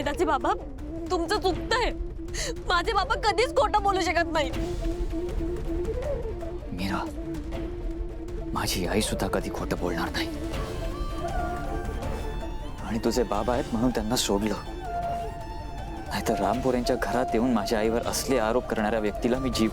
वेदाचे बाबा, तुमचं चुकतंय. माझे बाबा कधीच खोटं बोलू शकत नाही. मीरा, माझी आई सुद्धा कधी खोटं बोलणार नाही. आणि तुझे बाबा आहेत म्हणून त्यांना सोडलं, नाहीतर रामपूर यांच्या घरात येऊन माझ्या आईवर असले आरोप करणाऱ्या व्यक्तीला मी जीव.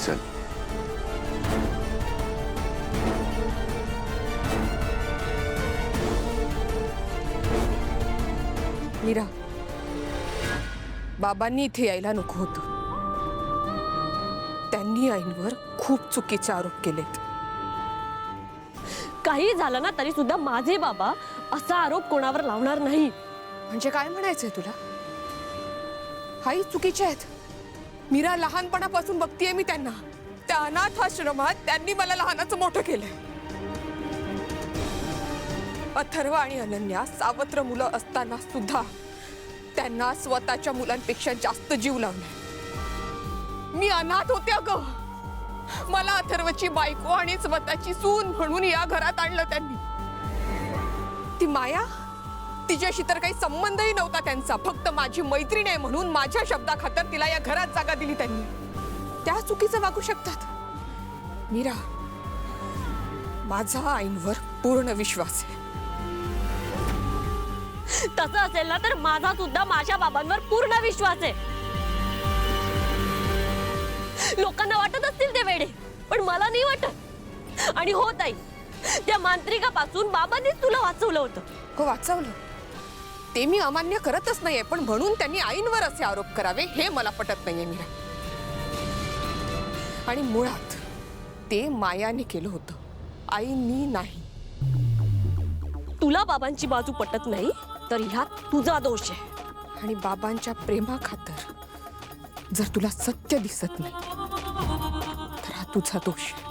चल. मीरा, बाबांनी इथे यायला नको होतं. त्यांनी आईंवर खूप चुकीचे आरोप केलेत. काही झालं ना तरी सुद्धा माझे बाबा असा आरोप कोणावर लावणार नाही. म्हणजे काय म्हणायचंय तुला? आई चुकीचे आहेत. मीरा, लहानपणापासून बघतीये मी त्यांना. त्या अनाथ आश्रमात त्यांनी मला लहानाचं मोठं केलंय. अथर्व आणि अनन्या सावत्र मुलं असताना सुद्धा त्यांना स्वतःच्या मुलांपेक्षा जास्त जीव लावलाय. मी अनाथ होते अगं. मला अथर्वची बायको आणि स्वतःची सून म्हणून या घरात आणलं त्यांनी. ती माया, तिच्याशी तर काही संबंधही नव्हता त्यांचा. फक्त माझी मैत्रीण आहे म्हणून माझ्या शब्दाखातर तिला या घरात जागा दिली त्यांनी. त्या चुकीचं वागू शकतात. मीरा, माझा आईंवर पूर्ण विश्वास आहे. तसं असेल ना तर माझा सुद्धा माझ्या बाबांवर पूर्ण विश्वास आहे. लोकांना वाटत असतील ते वेडे, पण मला नाही वाटत. आणि हो ताई, त्या मांत्रिकापासून बाबांनीच तुला वाचवलं होतं. हो, वाचवलं. ते मी अमान्य करतच नाहीये, पण म्हणून त्यांनी आईंवर असे आरोप करावे हे मला पटत नाहीये मीरा. आणि मुळात ते मायाने केलं होतं, आईंनी नाही. तुला बाबांची बाजू पटत नाही तर ह्यात तुझा दोष आहे. आणि बाबांच्या प्रेमाखातर जर तुला सत्य दिसत नाही तर हा तुझा दोष आहे.